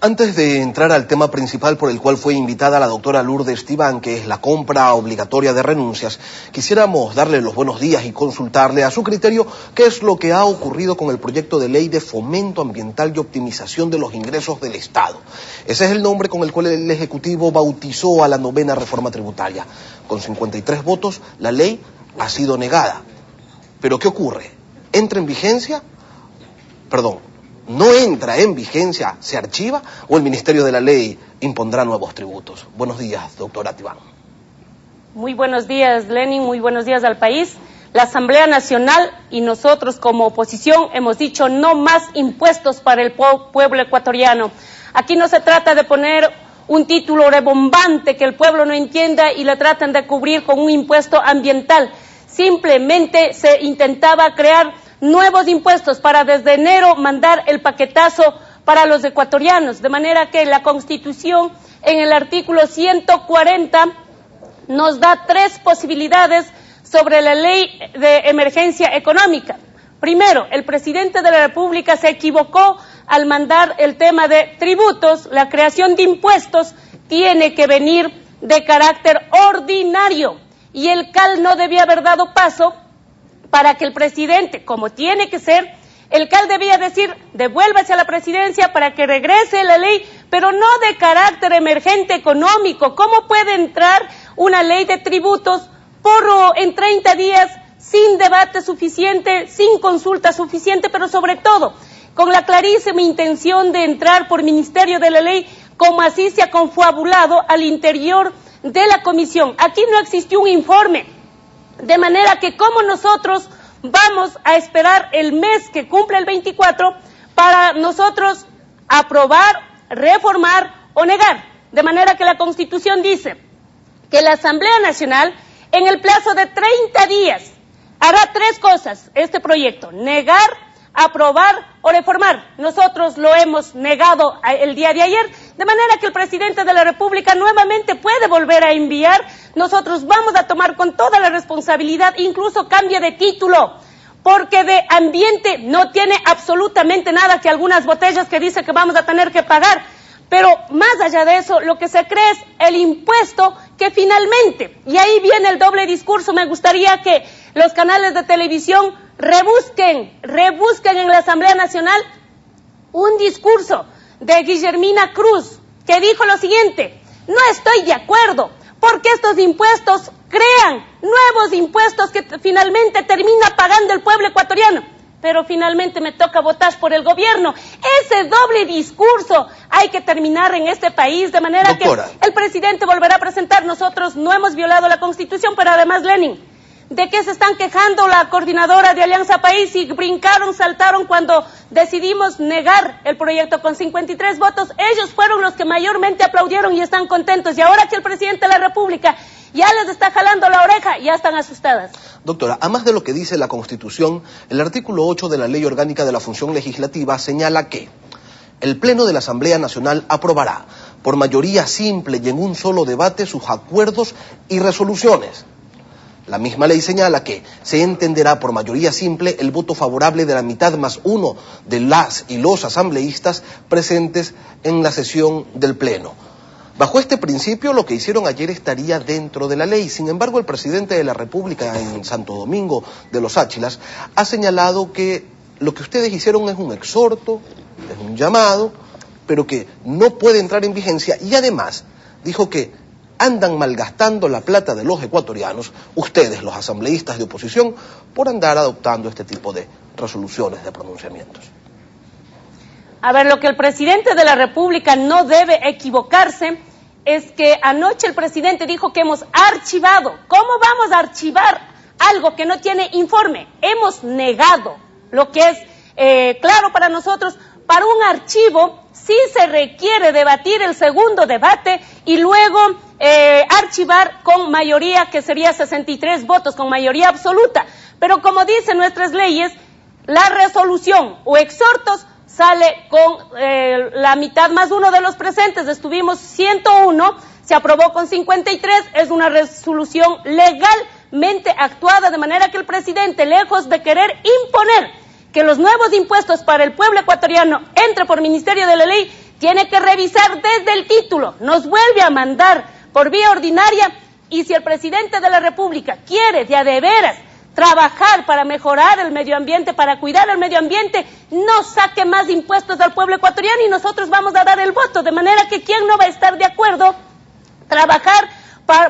Antes de entrar al tema principal por el cual fue invitada la doctora Lourdes Tibán, que es la compra obligatoria de renuncias, quisiéramos darle los buenos días y consultarle a su criterio qué es lo que ha ocurrido con el proyecto de ley de fomento ambiental y optimización de los ingresos del Estado. Ese es el nombre con el cual el Ejecutivo bautizó a la 9ª reforma tributaria. Con 53 votos, la ley ha sido negada. ¿Pero qué ocurre? ¿Entra en vigencia? ¿No entra en vigencia, se archiva o el Ministerio de la Ley impondrá nuevos tributos? Buenos días, doctora Tibán. Muy buenos días, Lenin, muy buenos días al país. La Asamblea Nacional y nosotros como oposición hemos dicho no más impuestos para el pueblo ecuatoriano. Aquí no se trata de poner un título rebombante que el pueblo no entienda y le tratan de cubrir con un impuesto ambiental. Simplemente se intentaba crear nuevos impuestos para desde enero mandar el paquetazo para los ecuatorianos, de manera que la Constitución en el artículo 140 nos da 3 posibilidades sobre la ley de emergencia económica. Primero, el presidente de la República se equivocó al mandar el tema de tributos. La creación de impuestos tiene que venir de carácter ordinario y el CAL no debía haber dado paso para que el presidente, como tiene que ser, el CAL debía decir, devuélvase a la presidencia para que regrese la ley, pero no de carácter emergente económico. ¿Cómo puede entrar una ley de tributos en 30 días sin debate suficiente, sin consulta suficiente, pero sobre todo con la clarísima intención de entrar por Ministerio de la Ley, como así se ha confabulado al interior de la comisión? Aquí no existió un informe. De manera que como nosotros vamos a esperar el mes que cumple el 24 para nosotros aprobar, reformar o negar. De manera que la Constitución dice que la Asamblea Nacional en el plazo de 30 días hará 3 cosas este proyecto: negar, aprobar o reformar. Nosotros lo hemos negado el día de ayer, de manera que el presidente de la República nuevamente puede volver a enviar. Nosotros vamos a tomar con toda la responsabilidad, incluso cambie de título, porque de ambiente no tiene absolutamente nada, que algunas botellas que dice que vamos a tener que pagar. Pero más allá de eso, lo que se cree es el impuesto que finalmente, y ahí viene el doble discurso. Me gustaría que los canales de televisión rebusquen en la Asamblea Nacional un discurso de Guillermina Cruz, que dijo lo siguiente: no estoy de acuerdo, porque estos impuestos crean nuevos impuestos que finalmente termina pagando el pueblo ecuatoriano, pero finalmente me toca votar por el gobierno. Ese doble discurso hay que terminar en este país, de manera Doctora, que el presidente volverá a presentar. Nosotros no hemos violado la Constitución, pero además, Lenin, ¿de qué se están quejando la coordinadora de Alianza País? Y brincaron, saltaron cuando decidimos negar el proyecto con 53 votos. Ellos fueron los que mayormente aplaudieron y están contentos. Y ahora que el presidente de la República ya les está jalando la oreja, ya están asustadas. Doctora, a más de lo que dice la Constitución, el artículo 8 de la Ley Orgánica de la Función Legislativa señala que el Pleno de la Asamblea Nacional aprobará por mayoría simple y en un solo debate sus acuerdos y resoluciones. La misma ley señala que se entenderá por mayoría simple el voto favorable de la mitad más 1 de las y los asambleístas presentes en la sesión del Pleno. Bajo este principio, lo que hicieron ayer estaría dentro de la ley. Sin embargo, el presidente de la República en Santo Domingo de los Áchilas ha señalado que lo que ustedes hicieron es un exhorto, es un llamado, pero que no puede entrar en vigencia, y además dijo que andan malgastando la plata de los ecuatorianos, ustedes, los asambleístas de oposición, por andar adoptando este tipo de resoluciones, de pronunciamientos. A ver, lo que el presidente de la República no debe equivocarse es que anoche el presidente dijo que hemos archivado. ¿Cómo vamos a archivar algo que no tiene informe? Hemos negado. Lo que es claro para nosotros, para un archivo sí se requiere debatir el segundo debate y luego archivar con mayoría, que sería 63 votos, con mayoría absoluta. Pero como dicen nuestras leyes, la resolución o exhortos sale con la mitad más 1 de los presentes. Estuvimos 101, se aprobó con 53, es una resolución legalmente actuada, de manera que el presidente, lejos de querer imponer que los nuevos impuestos para el pueblo ecuatoriano entre por Ministerio de la Ley, tiene que revisar desde el título, nos vuelve a mandar por vía ordinaria, y si el presidente de la República quiere de veras trabajar para mejorar el medio ambiente, para cuidar el medio ambiente, no saque más impuestos al pueblo ecuatoriano y nosotros vamos a dar el voto, de manera que ¿quién no va a estar de acuerdo trabajar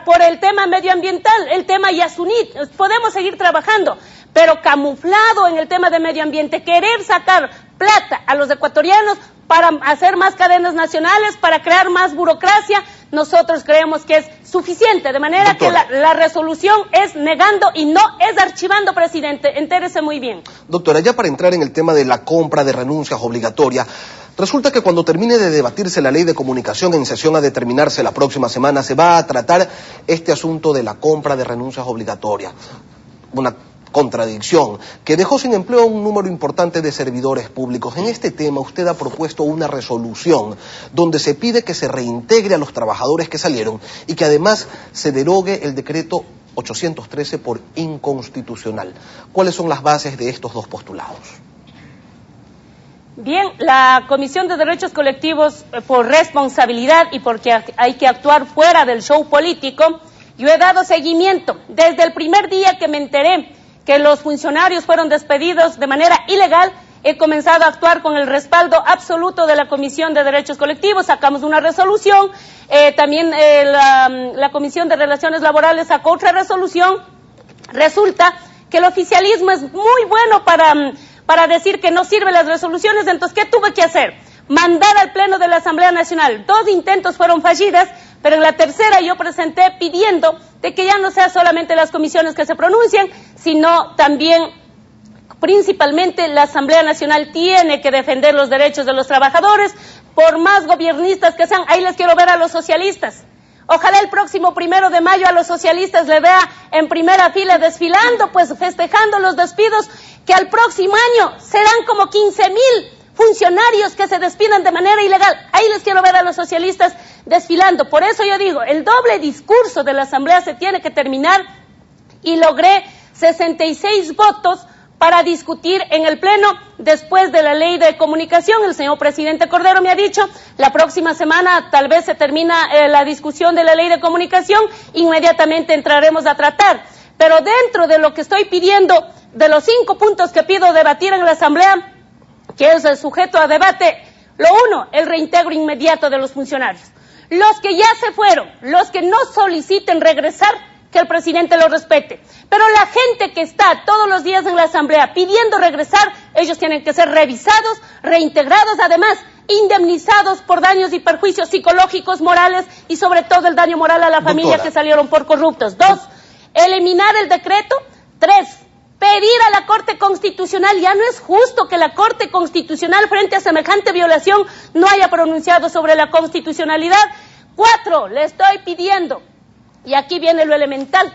por el tema medioambiental, el tema Yasuní? Podemos seguir trabajando, pero camuflado en el tema de medio ambiente, querer sacar plata a los ecuatorianos para hacer más cadenas nacionales, para crear más burocracia, nosotros creemos que es suficiente, de manera doctora, que la resolución es negando y no es archivando, presidente, entérese muy bien. Doctora, ya para entrar en el tema de la compra de renuncias obligatoria, resulta que cuando termine de debatirse la ley de comunicación en sesión a determinarse la próxima semana, se va a tratar este asunto de la compra de renuncias obligatorias. Una contradicción que dejó sin empleo a un número importante de servidores públicos. En este tema usted ha propuesto una resolución donde se pide que se reintegre a los trabajadores que salieron y que además se derogue el decreto 813 por inconstitucional. ¿Cuáles son las bases de estos dos postulados? Bien, la Comisión de Derechos Colectivos, por responsabilidad y porque hay que actuar fuera del show político, yo he dado seguimiento desde el primer día que me enteré que los funcionarios fueron despedidos de manera ilegal. He comenzado a actuar con el respaldo absoluto de la Comisión de Derechos Colectivos, sacamos una resolución, también la Comisión de Relaciones Laborales sacó otra resolución. Resulta que el oficialismo es muy bueno para decir que no sirven las resoluciones, entonces ¿qué tuve que hacer? Mandar al Pleno de la Asamblea Nacional. 2 intentos fueron fallidas, pero en la tercera yo presenté pidiendo de que ya no sea solamente las comisiones que se pronuncian, sino también, principalmente, la Asamblea Nacional tiene que defender los derechos de los trabajadores, por más gobiernistas que sean. Ahí les quiero ver a los socialistas. Ojalá el próximo 1 de mayo a los socialistas le vea en primera fila desfilando, pues festejando los despidos, que al próximo año serán como 15,000 funcionarios que se despidan de manera ilegal. Ahí les quiero ver a los socialistas desfilando. Por eso yo digo, el doble discurso de la Asamblea se tiene que terminar, y logré 66 votos para discutir en el Pleno después de la ley de comunicación. El señor presidente Cordero me ha dicho, la próxima semana tal vez se termina la discusión de la ley de comunicación, inmediatamente entraremos a tratar. Pero dentro de lo que estoy pidiendo, de los 5 puntos que pido debatir en la Asamblea, que es el sujeto a debate, lo 1, el reintegro inmediato de los funcionarios. Los que ya se fueron, los que no soliciten regresar, que el presidente lo respete. Pero la gente que está todos los días en la Asamblea pidiendo regresar, ellos tienen que ser revisados, reintegrados, además indemnizados por daños y perjuicios psicológicos, morales y sobre todo el daño moral a la familia que salieron por corruptos. 2, eliminar el decreto. 3, pedir a la Corte Constitucional. Ya no es justo que la Corte Constitucional, frente a semejante violación, no haya pronunciado sobre la constitucionalidad. 4, le estoy pidiendo, y aquí viene lo elemental,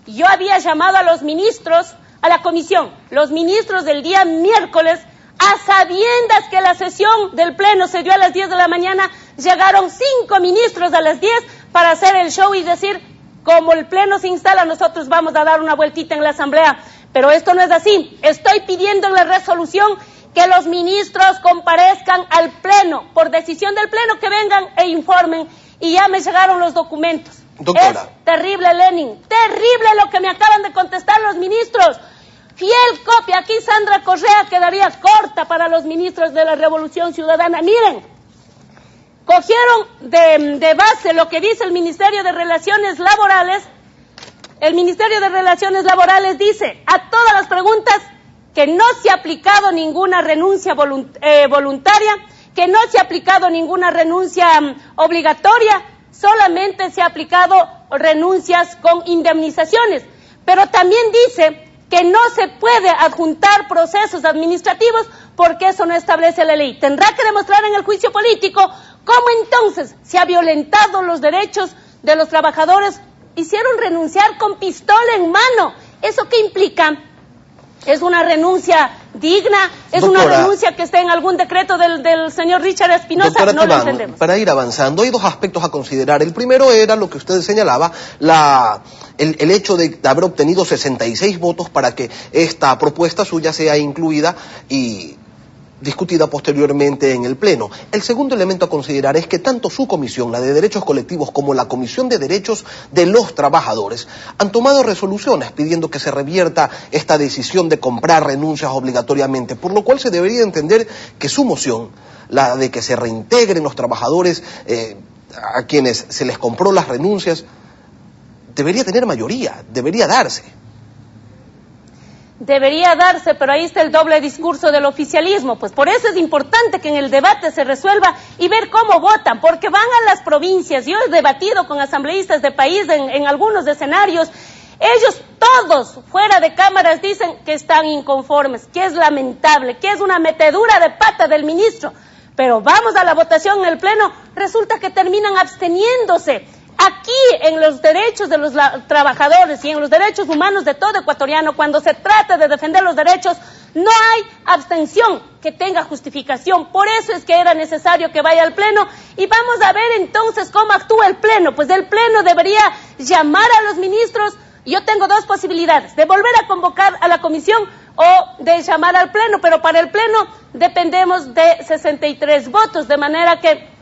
yo había llamado a los ministros, a la comisión, los ministros del día miércoles, a sabiendas que la sesión del Pleno se dio a las 10 de la mañana, llegaron 5 ministros a las 10 para hacer el show y decir, como el Pleno se instala, nosotros vamos a dar una vueltita en la Asamblea. Pero esto no es así. Estoy pidiendo en la resolución que los ministros comparezcan al Pleno, por decisión del Pleno, que vengan e informen. Y ya me llegaron los documentos. Doctora. Es terrible, Lenin, terrible lo que me acaban de contestar los ministros. Fiel copia, aquí Sandra Correa quedaría corta para los ministros de la Revolución Ciudadana. Miren, cogieron de base lo que dice el Ministerio de Relaciones Laborales. El Ministerio de Relaciones Laborales dice a todas las preguntas que no se ha aplicado ninguna renuncia voluntaria, que no se ha aplicado ninguna renuncia obligatoria, solamente se ha aplicado renuncias con indemnizaciones. Pero también dice que no se puede adjuntar procesos administrativos porque eso no establece la ley. Tendrá que demostrar en el juicio político cómo entonces se ha violentado los derechos de los trabajadores. Hicieron renunciar con pistola en mano. ¿Eso qué implica? ¿Es una renuncia digna? ¿Es Doctora, una renuncia que esté en algún decreto del señor Richard Espinosa? No lo entendemos. Para ir avanzando, hay 2 aspectos a considerar. El primero era lo que usted señalaba, el hecho de haber obtenido 66 votos para que esta propuesta suya sea incluida y discutida posteriormente en el Pleno. El segundo elemento a considerar es que tanto su comisión, la de Derechos Colectivos, como la Comisión de Derechos de los Trabajadores, han tomado resoluciones pidiendo que se revierta esta decisión de comprar renuncias obligatoriamente, por lo cual se debería entender que su moción, la de que se reintegren los trabajadores a quienes se les compró las renuncias, debería tener mayoría, debería darse. Debería darse, pero ahí está el doble discurso del oficialismo. Pues por eso es importante que en el debate se resuelva y ver cómo votan, porque van a las provincias. Yo he debatido con asambleístas de país en algunos escenarios. Ellos todos, fuera de cámaras, dicen que están inconformes, que es lamentable, que es una metedura de pata del ministro. Pero vamos a la votación en el Pleno, resulta que terminan absteniéndose. Aquí, en los derechos de los trabajadores y en los derechos humanos de todo ecuatoriano, cuando se trata de defender los derechos, no hay abstención que tenga justificación. Por eso es que era necesario que vaya al Pleno. Y vamos a ver entonces cómo actúa el Pleno. Pues el Pleno debería llamar a los ministros. Yo tengo dos posibilidades: de volver a convocar a la comisión o de llamar al Pleno. Pero para el Pleno dependemos de 63 votos, de manera que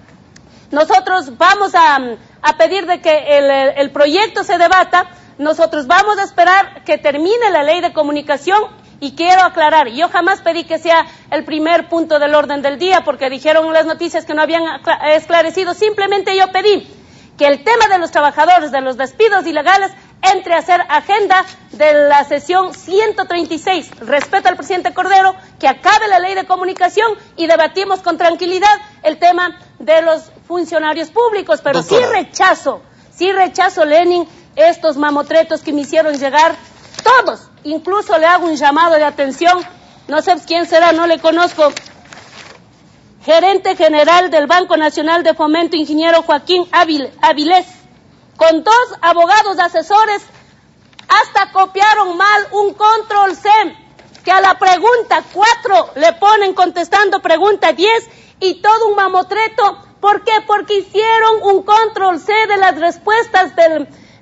nosotros vamos a pedir de que el proyecto se debata. Nosotros vamos a esperar que termine la ley de comunicación, y quiero aclarar, yo jamás pedí que sea el primer punto del orden del día, porque dijeron en las noticias que no habían esclarecido. Simplemente yo pedí que el tema de los trabajadores, de los despidos ilegales, entre a ser agenda de la sesión 136. Respeto al presidente Cordero, que acabe la ley de comunicación y debatimos con tranquilidad el tema de los funcionarios públicos. Pero doctora, sí rechazo, Lenin, estos mamotretos que me hicieron llegar todos. Incluso le hago un llamado de atención, no sé quién será, no le conozco, gerente general del Banco Nacional de Fomento, ingeniero Joaquín Avilés, con 2 abogados asesores, hasta copiaron mal un control C, que a la pregunta 4 le ponen contestando pregunta 10, y todo un mamotreto. ¿Por qué? Porque hicieron un control C de las respuestas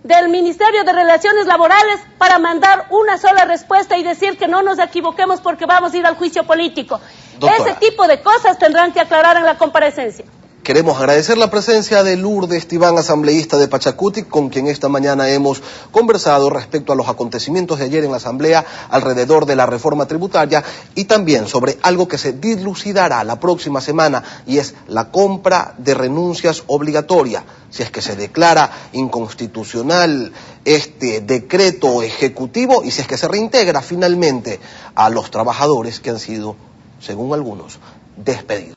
del Ministerio de Relaciones Laborales para mandar una sola respuesta y decir que no nos equivoquemos porque vamos a ir al juicio político. Doctora, ese tipo de cosas tendrán que aclarar en la comparecencia. Queremos agradecer la presencia de Lourdes Tibán, asambleísta de Pachacutic, con quien esta mañana hemos conversado respecto a los acontecimientos de ayer en la Asamblea alrededor de la reforma tributaria y también sobre algo que se dilucidará la próxima semana, y es la compra de renuncias obligatoria. Si es que se declara inconstitucional este decreto ejecutivo y si es que se reintegra finalmente a los trabajadores que han sido, según algunos, despedidos.